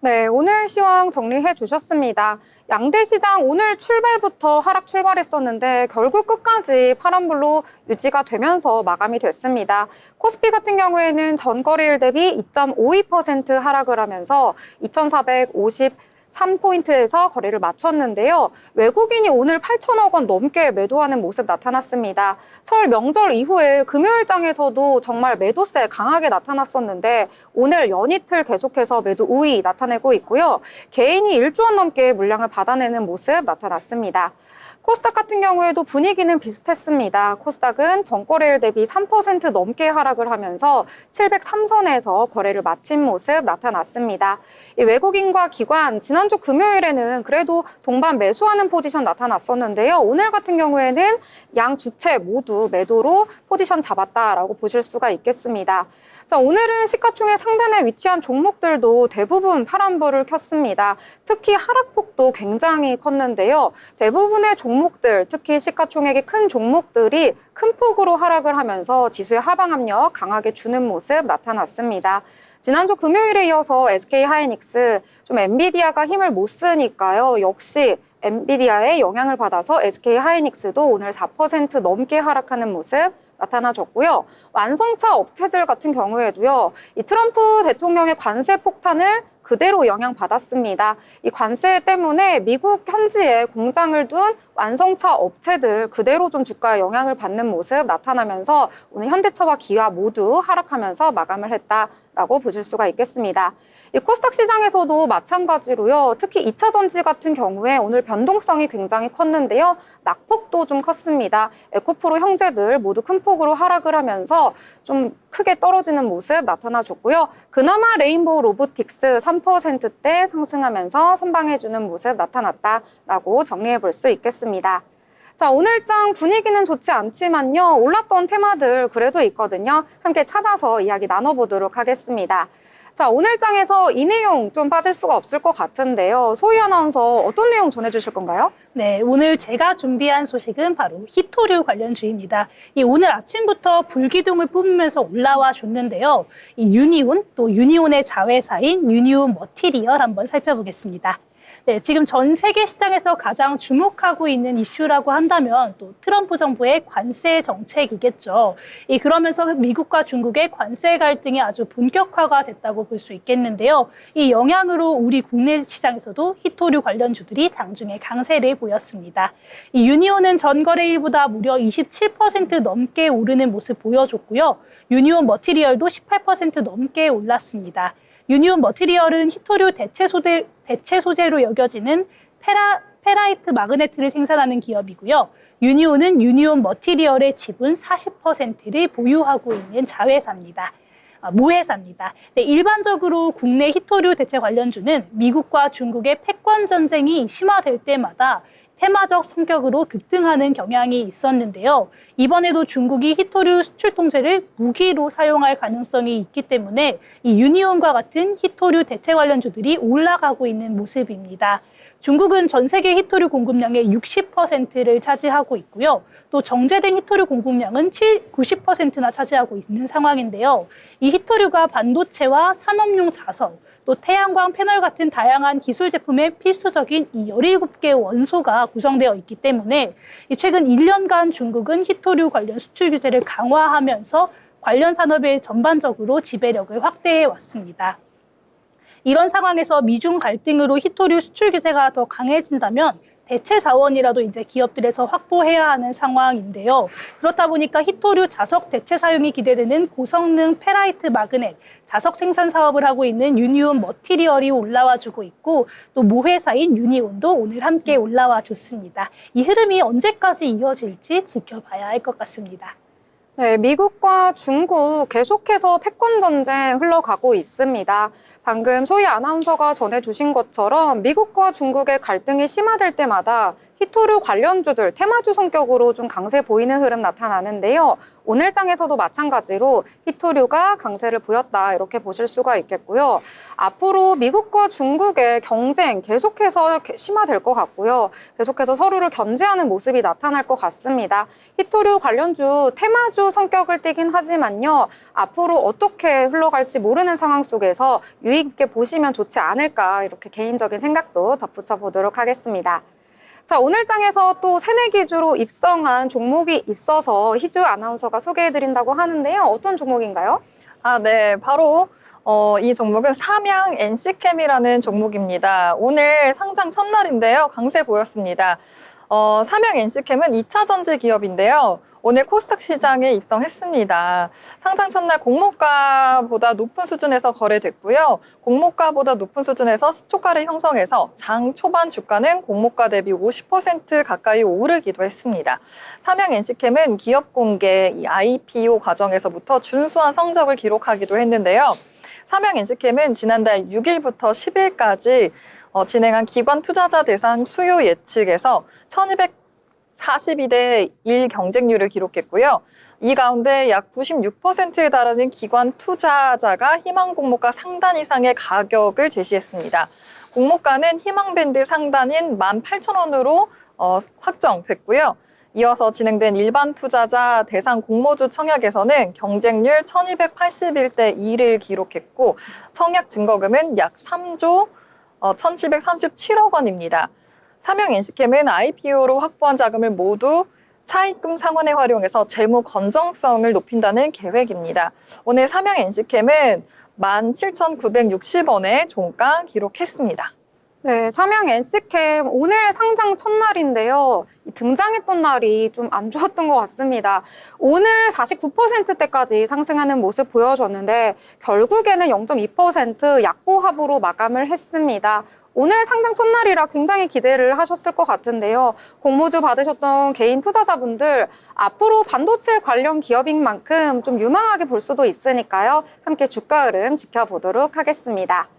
네, 오늘 시황 정리해 주셨습니다. 양대 시장 오늘 출발부터 하락 출발했었는데 결국 끝까지 파란불로 유지가 되면서 마감이 됐습니다. 코스피 같은 경우에는 전거래일 대비 2.52% 하락을 하면서 2,453 3포인트에서 거래를 마쳤는데요. 외국인이 오늘 8천억 원 넘게 매도하는 모습 나타났습니다. 설 명절 이후에 금요일장에서도 정말 매도세 강하게 나타났었는데 오늘 연이틀 계속해서 매도 우위 나타내고 있고요. 개인이 1조 원 넘게 물량을 받아내는 모습 나타났습니다. 코스닥 같은 경우에도 분위기는 비슷했습니다. 코스닥은 전거래일 대비 3% 넘게 하락을 하면서 703선에서 거래를 마친 모습 나타났습니다. 이 외국인과 기관, 지난주 금요일에는 그래도 동반 매수하는 포지션 나타났었는데요. 오늘 같은 경우에는 양 주체 모두 매도로 포지션 잡았다라고 보실 수가 있겠습니다. 자, 오늘은 시가총액 상단에 위치한 종목들도 대부분 파란불을 켰습니다. 특히 하락폭도 굉장히 컸는데요. 대부분의 종목들, 특히 시가총액이 큰 종목들이 큰 폭으로 하락을 하면서 지수의 하방 압력 강하게 주는 모습 나타났습니다. 지난주 금요일에 이어서 SK하이닉스, 좀 엔비디아가 힘을 못 쓰니까요. 역시 엔비디아의 영향을 받아서 SK하이닉스도 오늘 4% 넘게 하락하는 모습 나타나졌고요. 완성차 업체들 같은 경우에도요. 이 트럼프 대통령의 관세 폭탄을 그대로 영향받았습니다. 이 관세 때문에 미국 현지에 공장을 둔 완성차 업체들 그대로 좀 주가에 영향을 받는 모습 나타나면서 오늘 현대차와 기아 모두 하락하면서 마감을 했다라고 보실 수가 있겠습니다. 이 코스닥 시장에서도 마찬가지로요. 특히 2차 전지 같은 경우에 오늘 변동성이 굉장히 컸는데요. 낙폭도 좀 컸습니다. 에코프로 형제들 모두 큰 폭으로 하락을 하면서 좀 크게 떨어지는 모습 나타나줬고요. 그나마 레인보우 로보틱스 3%대 상승하면서 선방해주는 모습 나타났다라고 정리해 볼 수 있겠습니다. 자, 오늘장 분위기는 좋지 않지만요. 올랐던 테마들 그래도 있거든요. 함께 찾아서 이야기 나눠보도록 하겠습니다. 자, 오늘 장에서 이 내용 좀 빠질 수가 없을 것 같은데요. 소희 아나운서 어떤 내용 전해주실 건가요? 네, 오늘 제가 준비한 소식은 바로 히토류 관련주입니다. 이 오늘 아침부터 불기둥을 뿜으면서 올라와 줬는데요. 이 유니온, 또 유니온의 자회사인 유니온 머티리얼 한번 살펴보겠습니다. 네, 지금 전 세계 시장에서 가장 주목하고 있는 이슈라고 한다면 또 트럼프 정부의 관세 정책이겠죠. 그러면서 미국과 중국의 관세 갈등이 아주 본격화가 됐다고 볼 수 있겠는데요. 이 영향으로 우리 국내 시장에서도 히토류 관련주들이 장중에 강세를 보였습니다. 이 유니온은 전거래일보다 무려 27% 넘게 오르는 모습 보여줬고요. 유니온 머티리얼도 18% 넘게 올랐습니다. 유니온 머티리얼은 히토류 대체 소재로 여겨지는 페라이트 마그네트를 생산하는 기업이고요. 유니온은 유니온 머티리얼의 지분 40%를 보유하고 있는 자회사입니다. 모회사입니다. 네, 일반적으로 국내 히토류 대체 관련주는 미국과 중국의 패권 전쟁이 심화될 때마다 테마적 성격으로 급등하는 경향이 있었는데요. 이번에도 중국이 히토류 수출 통제를 무기로 사용할 가능성이 있기 때문에 이 유니온과 같은 히토류 대체 관련주들이 올라가고 있는 모습입니다. 중국은 전 세계 히토류 공급량의 60%를 차지하고 있고요. 또 정제된 히토류 공급량은 90%나 차지하고 있는 상황인데요. 이 히토류가 반도체와 산업용 자석, 또 태양광 패널 같은 다양한 기술 제품의 필수적인 이 17개의 원소가 구성되어 있기 때문에 최근 1년간 중국은 히토류 관련 수출 규제를 강화하면서 관련 산업의 전반적으로 지배력을 확대해 왔습니다. 이런 상황에서 미중 갈등으로 히토류 수출 규제가 더 강해진다면 대체 자원이라도 이제 기업들에서 확보해야 하는 상황인데요. 그렇다 보니까 히토류 자석 대체 사용이 기대되는 고성능 페라이트 마그넷 자석 생산 사업을 하고 있는 유니온 머티리얼이 올라와 주고 있고 또 모회사인 유니온도 오늘 함께 올라와 줬습니다. 이 흐름이 언제까지 이어질지 지켜봐야 할 것 같습니다. 네, 미국과 중국 계속해서 패권 전쟁 흘러가고 있습니다. 방금 소희 아나운서가 전해주신 것처럼 미국과 중국의 갈등이 심화될 때마다 히토류 관련주들, 테마주 성격으로 좀 강세 보이는 흐름 나타나는데요. 오늘 장에서도 마찬가지로 히토류가 강세를 보였다 이렇게 보실 수가 있겠고요. 앞으로 미국과 중국의 경쟁 계속해서 심화될 것 같고요. 계속해서 서로를 견제하는 모습이 나타날 것 같습니다. 히토류 관련주, 테마주 성격을 띠긴 하지만요. 앞으로 어떻게 흘러갈지 모르는 상황 속에서 유익 있게 보시면 좋지 않을까 이렇게 개인적인 생각도 덧붙여 보도록 하겠습니다. 자, 오늘 장에서 또 새내기주로 입성한 종목이 있어서 희주 아나운서가 소개해드린다고 하는데요. 어떤 종목인가요? 네, 바로 이 종목은 삼양 NC캠이라는 종목입니다. 오늘 상장 첫날인데요. 강세 보였습니다. 삼양 NC캠은 2차 전지 기업인데요. 오늘 코스닥 시장에 입성했습니다. 상장 첫날 공모가보다 높은 수준에서 거래됐고요. 공모가보다 높은 수준에서 시초가를 형성해서 장 초반 주가는 공모가 대비 50% 가까이 오르기도 했습니다. 삼양 NC캠은 기업 공개, 이 IPO 과정에서부터 준수한 성적을 기록하기도 했는데요. 삼양 NC캠은 지난달 6일부터 10일까지 진행한 기관 투자자 대상 수요 예측에서 1242대 1 경쟁률을 기록했고요. 이 가운데 약 96%에 달하는 기관 투자자가 희망 공모가 상단 이상의 가격을 제시했습니다. 공모가는 희망밴드 상단인 18,000원으로 확정됐고요. 이어서 진행된 일반 투자자 대상 공모주 청약에서는 경쟁률 1281대 1을 기록했고 청약 증거금은 약 3조 1,737억 원입니다. 삼양 NC캠은 IPO로 확보한 자금을 모두 차입금 상환에 활용해서 재무 건전성을 높인다는 계획입니다. 오늘 삼양 NC캠은 17,960원에 종가 기록했습니다. 네, 삼양 NC캠 오늘 상장 첫날인데요. 등장했던 날이 좀 안 좋았던 것 같습니다. 오늘 49%대까지 상승하는 모습 보여줬는데 결국에는 0.2% 약보합으로 마감을 했습니다. 오늘 상장 첫날이라 굉장히 기대를 하셨을 것 같은데요. 공모주 받으셨던 개인 투자자분들 앞으로 반도체 관련 기업인 만큼 좀 유망하게 볼 수도 있으니까요. 함께 주가 흐름 지켜보도록 하겠습니다.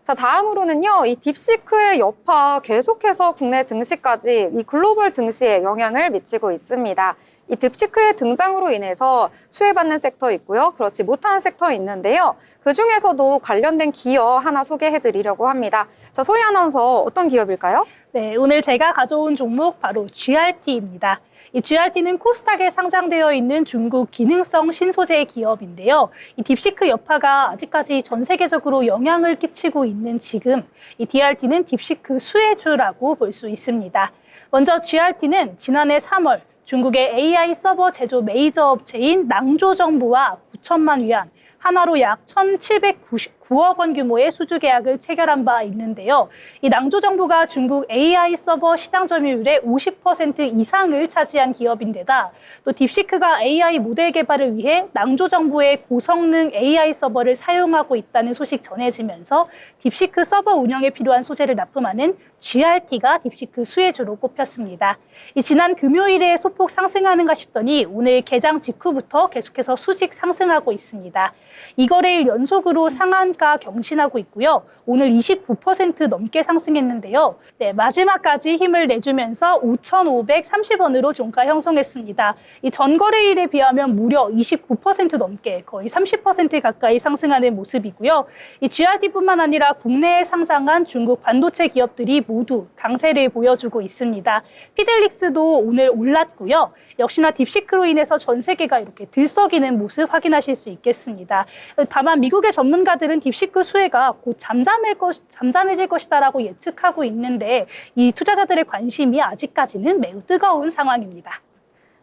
자, 다음으로는요, 이 딥시크의 여파 계속해서 국내 증시까지 이 글로벌 증시에 영향을 미치고 있습니다. 이 딥시크의 등장으로 인해서 수혜받는 섹터 있고요. 그렇지 못한 섹터 있는데요. 그 중에서도 관련된 기업 하나 소개해드리려고 합니다. 자, 소희 아나운서 어떤 기업일까요? 네, 오늘 제가 가져온 종목 바로 GRT입니다. 이 GRT는 코스닥에 상장되어 있는 중국 기능성 신소재 기업인데요. 이 딥시크 여파가 아직까지 전 세계적으로 영향을 끼치고 있는 지금 이 DRT는 딥시크 수혜주라고 볼 수 있습니다. 먼저 GRT는 지난해 3월 중국의 AI 서버 제조 메이저 업체인 낭조정보와 9천만 위안, 하나로 약 1,799억 원 규모의 수주 계약을 체결한 바 있는데요. 이 낭조정보가 중국 AI 서버 시장 점유율의 50% 이상을 차지한 기업인데다 또 딥시크가 AI 모델 개발을 위해 낭조정보의 고성능 AI 서버를 사용하고 있다는 소식 전해지면서 딥시크 서버 운영에 필요한 소재를 납품하는 GRT가 딥시크 수혜주로 꼽혔습니다. 이 지난 금요일에 소폭 상승하는가 싶더니 오늘 개장 직후부터 계속해서 수직 상승하고 있습니다. 이거래일 연속으로 상한가 경신하고 있고요. 오늘 29% 넘게 상승했는데요. 네, 마지막까지 힘을 내주면서 5,530원으로 종가 형성했습니다. 이 전거래일에 비하면 무려 29% 넘게 거의 30% 가까이 상승하는 모습이고요. 이 GRT뿐만 아니라 국내에 상장한 중국 반도체 기업들이 모두 강세를 보여주고 있습니다. 피델릭스도 오늘 올랐고요. 역시나 딥시크로 인해서 전 세계가 이렇게 들썩이는 모습 확인하실 수 있겠습니다. 다만 미국의 전문가들은 딥시크 수혜가 곧 잠잠해질 것이다라고 예측하고 있는데 이 투자자들의 관심이 아직까지는 매우 뜨거운 상황입니다.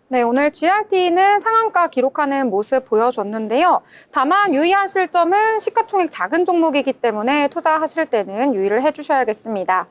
네, 오늘 GRT는 상한가 기록하는 모습 보여줬는데요. 다만 유의하실 점은 시가총액 작은 종목이기 때문에 투자하실 때는 유의를 해주셔야겠습니다.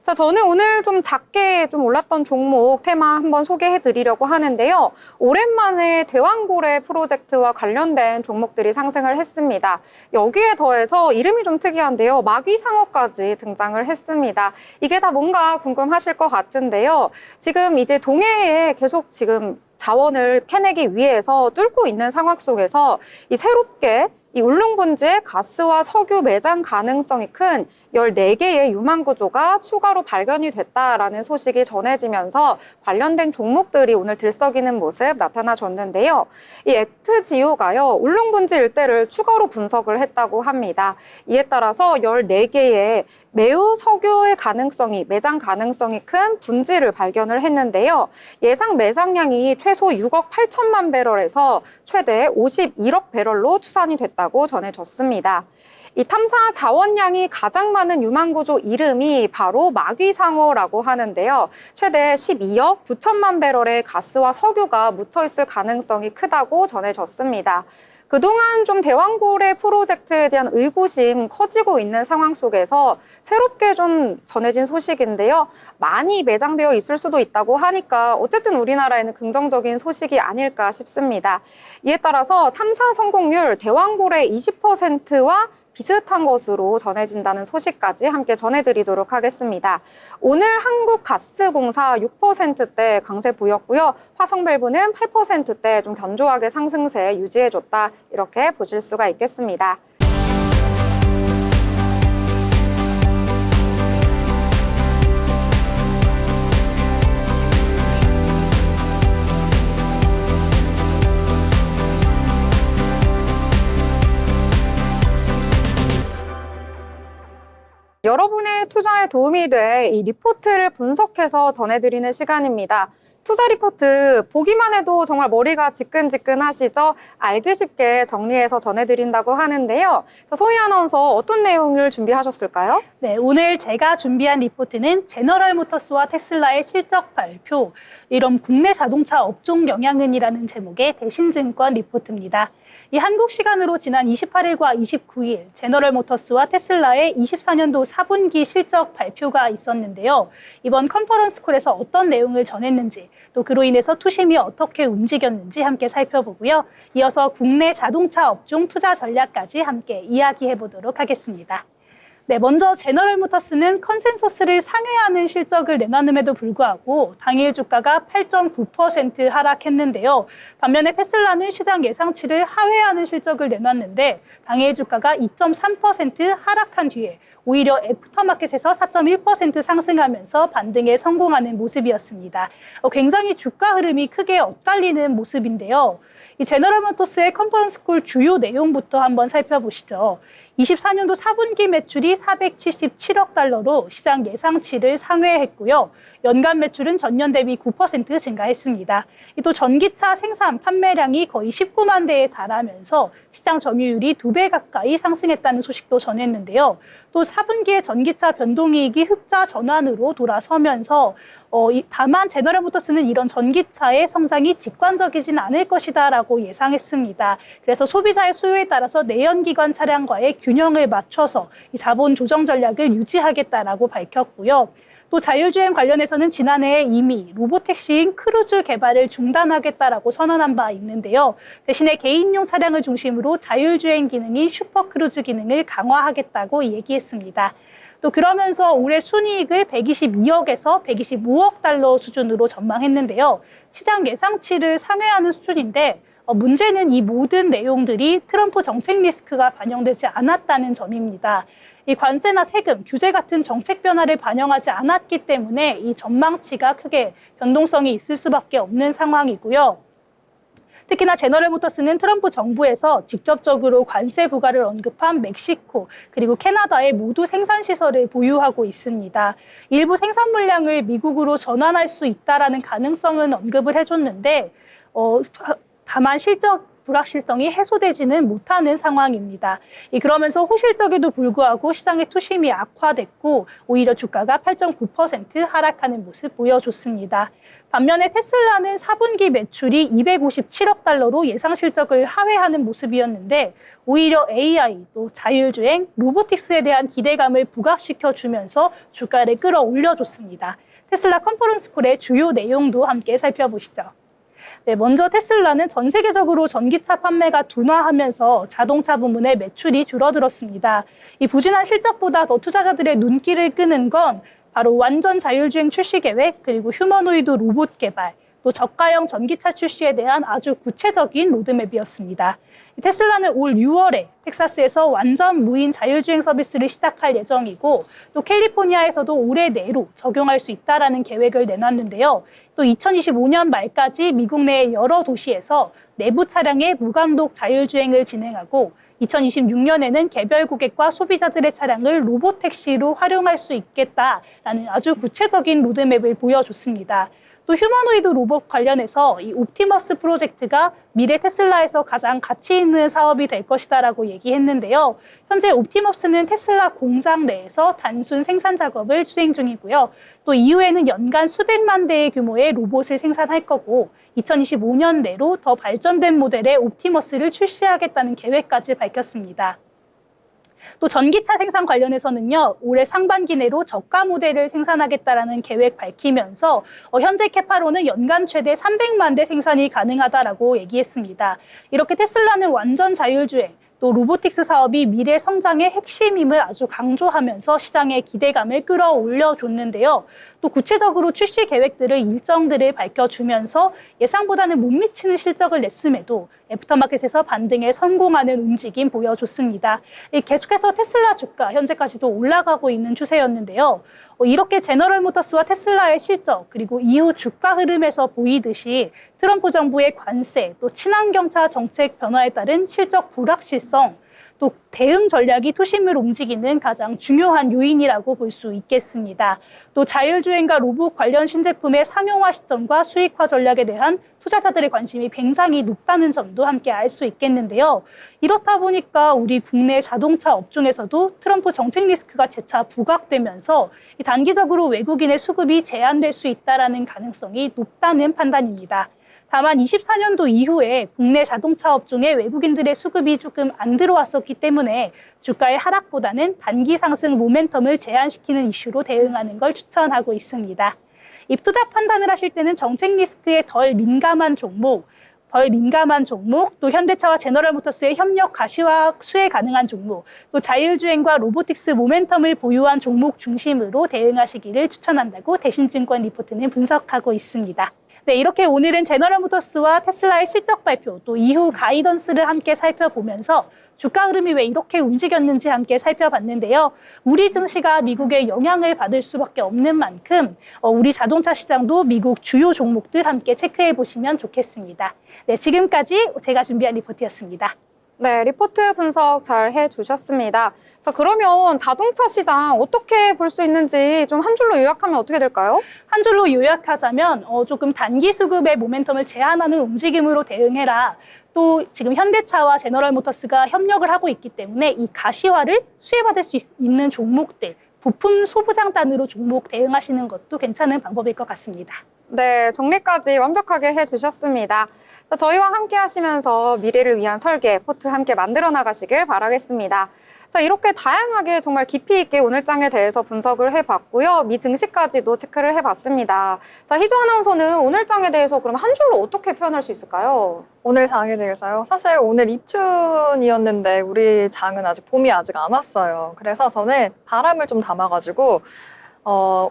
자, 저는 오늘 좀 작게 좀 올랐던 종목 테마 한번 소개해 드리려고 하는데요. 오랜만에 대왕고래 프로젝트와 관련된 종목들이 상승을 했습니다. 여기에 더해서 이름이 좀 특이한데요. 마귀상어까지 등장을 했습니다. 이게 다 뭔가 궁금하실 것 같은데요. 지금 이제 동해에 계속 지금 자원을 캐내기 위해서 뚫고 있는 상황 속에서 이 새롭게 이 울릉분지의 가스와 석유 매장 가능성이 큰 14개의 유망 구조가 추가로 발견이 됐다라는 소식이 전해지면서 관련된 종목들이 오늘 들썩이는 모습 나타나줬는데요. 이 액트지오가요, 울릉분지 일대를 추가로 분석을 했다고 합니다. 이에 따라서 14개의 매우 석유의 가능성이, 매장 가능성이 큰 분지를 발견을 했는데요. 예상 매장량이 최소 6억 8천만 배럴에서 최대 51억 배럴로 추산이 됐다고 전해졌습니다. 이 탐사 자원량이 가장 많은 유망구조 이름이 바로 마귀상어라고 하는데요. 최대 12억 9천만 배럴의 가스와 석유가 묻혀있을 가능성이 크다고 전해졌습니다. 그동안 좀 대왕고래 프로젝트에 대한 의구심 커지고 있는 상황 속에서 새롭게 좀 전해진 소식인데요. 많이 매장되어 있을 수도 있다고 하니까 어쨌든 우리나라에는 긍정적인 소식이 아닐까 싶습니다. 이에 따라서 탐사 성공률 대왕고래 20%와 비슷한 것으로 전해진다는 소식까지 함께 전해드리도록 하겠습니다. 오늘 한국가스공사 6%대 강세 보였고요. 화성밸브는 8%대 좀 견조하게 상승세 유지해줬다. 이렇게 보실 수가 있겠습니다. 여러분의 투자에 도움이 될 이 리포트를 분석해서 전해드리는 시간입니다. 투자 리포트 보기만 해도 정말 머리가 지끈지끈하시죠? 알기 쉽게 정리해서 전해드린다고 하는데요. 소희 아나운서 어떤 내용을 준비하셨을까요? 네, 오늘 제가 준비한 리포트는 제너럴모터스와 테슬라의 실적 발표, 이런 국내 자동차 업종 영향은이라는 제목의 대신증권 리포트입니다. 이 한국 시간으로 지난 28일과 29일 제너럴모터스와 테슬라의 24년도 4분기 실적 발표가 있었는데요. 이번 컨퍼런스 콜에서 어떤 내용을 전했는지, 또 그로 인해서 투심이 어떻게 움직였는지 함께 살펴보고요. 이어서 국내 자동차 업종 투자 전략까지 함께 이야기해 보도록 하겠습니다. 네, 먼저 제너럴모터스는 컨센서스를 상회하는 실적을 내놨음에도 불구하고 당일 주가가 8.9% 하락했는데요. 반면에 테슬라는 시장 예상치를 하회하는 실적을 내놨는데 당일 주가가 2.3% 하락한 뒤에 오히려 애프터마켓에서 4.1% 상승하면서 반등에 성공하는 모습이었습니다. 굉장히 주가 흐름이 크게 엇갈리는 모습인데요. 이 제너럴모터스의 컨퍼런스 콜 주요 내용부터 한번 살펴보시죠. 24년도 4분기 매출이 477억 달러로 시장 예상치를 상회했고요. 연간 매출은 전년 대비 9% 증가했습니다. 또 전기차 생산 판매량이 거의 19만 대에 달하면서 시장 점유율이 2배 가까이 상승했다는 소식도 전했는데요. 또 4분기에 전기차 변동이익이 흑자 전환으로 돌아서면서 다만 제너럴모터스는 이런 전기차의 성장이 직관적이진 않을 것이다라고 예상했습니다. 그래서 소비자의 수요에 따라서 내연기관 차량과의 균형을 맞춰서 이 자본 조정 전략을 유지하겠다라고 밝혔고요. 또 자율주행 관련해서는 지난해 이미 로보택시인 크루즈 개발을 중단하겠다라고 선언한 바 있는데요. 대신에 개인용 차량을 중심으로 자율주행 기능인 슈퍼크루즈 기능을 강화하겠다고 얘기했습니다. 또 그러면서 올해 순이익을 122억에서 125억 달러 수준으로 전망했는데요. 시장 예상치를 상회하는 수준인데 문제는 이 모든 내용들이 트럼프 정책 리스크가 반영되지 않았다는 점입니다. 이 관세나 세금, 규제 같은 정책 변화를 반영하지 않았기 때문에 이 전망치가 크게 변동성이 있을 수밖에 없는 상황이고요. 특히나 제너럴모터스는 트럼프 정부에서 직접적으로 관세 부과를 언급한 멕시코 그리고 캐나다에 모두 생산시설을 보유하고 있습니다. 일부 생산 물량을 미국으로 전환할 수 있다라는 가능성은 언급을 해줬는데 다만 실적 불확실성이 해소되지는 못하는 상황입니다. 그러면서 호실적에도 불구하고 시장의 투심이 악화됐고 오히려 주가가 8.9% 하락하는 모습 보여줬습니다. 반면에 테슬라는 4분기 매출이 257억 달러로 예상 실적을 하회하는 모습이었는데 오히려 AI, 또 자율주행, 로보틱스에 대한 기대감을 부각시켜주면서 주가를 끌어올려줬습니다. 테슬라 컨퍼런스 콜의 주요 내용도 함께 살펴보시죠. 네, 먼저 테슬라는 전 세계적으로 전기차 판매가 둔화하면서 자동차 부문의 매출이 줄어들었습니다. 이 부진한 실적보다 더 투자자들의 눈길을 끄는 건 바로 완전 자율주행 출시 계획, 그리고 휴머노이드 로봇 개발, 또 저가형 전기차 출시에 대한 아주 구체적인 로드맵이었습니다. 테슬라는 올 6월에 텍사스에서 완전 무인 자율주행 서비스를 시작할 예정이고 또 캘리포니아에서도 올해 내로 적용할 수 있다라는 계획을 내놨는데요. 또 2025년 말까지 미국 내 여러 도시에서 내부 차량의 무감독 자율주행을 진행하고 2026년에는 개별 고객과 소비자들의 차량을 로보택시로 활용할 수 있겠다라는 아주 구체적인 로드맵을 보여줬습니다. 또 휴머노이드 로봇 관련해서 이 옵티머스 프로젝트가 미래 테슬라에서 가장 가치 있는 사업이 될 것이다라고 얘기했는데요. 현재 옵티머스는 테슬라 공장 내에서 단순 생산 작업을 수행 중이고요. 또 이후에는 연간 수백만 대의 규모의 로봇을 생산할 거고 2025년 내로 더 발전된 모델의 옵티머스를 출시하겠다는 계획까지 밝혔습니다. 또 전기차 생산 관련해서는요, 올해 상반기 내로 저가 모델을 생산하겠다라는 계획 밝히면서 현재 캐파로는 연간 최대 300만 대 생산이 가능하다라고 얘기했습니다. 이렇게 테슬라는 완전 자율주행, 또 로보틱스 사업이 미래 성장의 핵심임을 아주 강조하면서 시장의 기대감을 끌어올려 줬는데요. 또 구체적으로 출시 계획들을 일정들을 밝혀주면서 예상보다는 못 미치는 실적을 냈음에도 애프터마켓에서 반등에 성공하는 움직임 보여줬습니다. 계속해서 테슬라 주가 현재까지도 올라가고 있는 추세였는데요. 이렇게 제너럴모터스와 테슬라의 실적 그리고 이후 주가 흐름에서 보이듯이 트럼프 정부의 관세 또 친환경차 정책 변화에 따른 실적 불확실성 또 대응 전략이 투심을 움직이는 가장 중요한 요인이라고 볼 수 있겠습니다. 또 자율주행과 로봇 관련 신제품의 상용화 시점과 수익화 전략에 대한 투자자들의 관심이 굉장히 높다는 점도 함께 알 수 있겠는데요. 이렇다 보니까 우리 국내 자동차 업종에서도 트럼프 정책 리스크가 재차 부각되면서 단기적으로 외국인의 수급이 제한될 수 있다는 가능성이 높다는 판단입니다. 다만 24년도 이후에 국내 자동차 업종에 외국인들의 수급이 조금 안 들어왔었기 때문에 주가의 하락보다는 단기 상승 모멘텀을 제한시키는 이슈로 대응하는 걸 추천하고 있습니다. 입투자 판단을 하실 때는 정책 리스크에 덜 민감한 종목, 또 현대차와 제너럴모터스의 협력 가시화 수혜 가능한 종목, 또 자율주행과 로보틱스 모멘텀을 보유한 종목 중심으로 대응하시기를 추천한다고 대신증권 리포트는 분석하고 있습니다. 네, 이렇게 오늘은 제너럴모터스와 테슬라의 실적 발표, 또 이후 가이던스를 함께 살펴보면서 주가 흐름이 왜 이렇게 움직였는지 함께 살펴봤는데요. 우리 증시가 미국의 영향을 받을 수밖에 없는 만큼 우리 자동차 시장도 미국 주요 종목들 함께 체크해 보시면 좋겠습니다. 네, 지금까지 제가 준비한 리포트였습니다. 네, 리포트 분석 잘 해주셨습니다. 자, 그러면 자동차 시장 어떻게 볼 수 있는지 좀 한 줄로 요약하면 어떻게 될까요? 한 줄로 요약하자면 조금 단기 수급의 모멘텀을 제한하는 움직임으로 대응해라. 또 지금 현대차와 제너럴모터스가 협력을 하고 있기 때문에 이 가시화를 수혜받을 수 있는 종목들, 부품 소부장단으로 종목 대응하시는 것도 괜찮은 방법일 것 같습니다. 네, 정리까지 완벽하게 해주셨습니다. 자, 저희와 함께 하시면서 미래를 위한 설계, 포트 함께 만들어 나가시길 바라겠습니다. 자, 이렇게 다양하게 정말 깊이 있게 오늘장에 대해서 분석을 해봤고요. 미 증시까지도 체크를 해봤습니다. 자, 희주 아나운서는 오늘장에 대해서 그럼 한 줄로 어떻게 표현할 수 있을까요? 오늘 장에 대해서요. 사실 오늘 입춘이었는데 우리 장은 봄이 아직 안 왔어요. 그래서 저는 바람을 좀 담아가지고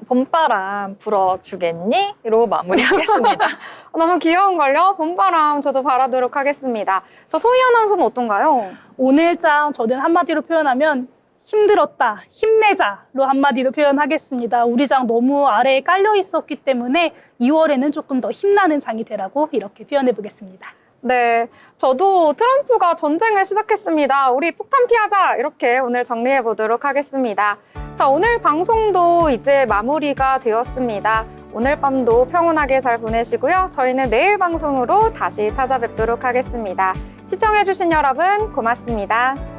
봄바람 불어주겠니? 로 마무리하겠습니다. 너무 귀여운걸요? 봄바람 저도 바라도록 하겠습니다. 저 소희 아나운서는 어떤가요? 오늘장 저는 한마디로 표현하면 힘들었다, 힘내자로 한마디로 표현하겠습니다. 우리 장 너무 아래에 깔려 있었기 때문에 2월에는 조금 더 힘나는 장이 되라고 이렇게 표현해 보겠습니다. 네, 저도 트럼프가 전쟁을 시작했습니다. 우리 폭탄 피하자! 이렇게 오늘 정리해 보도록 하겠습니다. 자, 오늘 방송도 이제 마무리가 되었습니다. 오늘 밤도 평온하게 잘 보내시고요. 저희는 내일 방송으로 다시 찾아뵙도록 하겠습니다. 시청해주신 여러분 고맙습니다.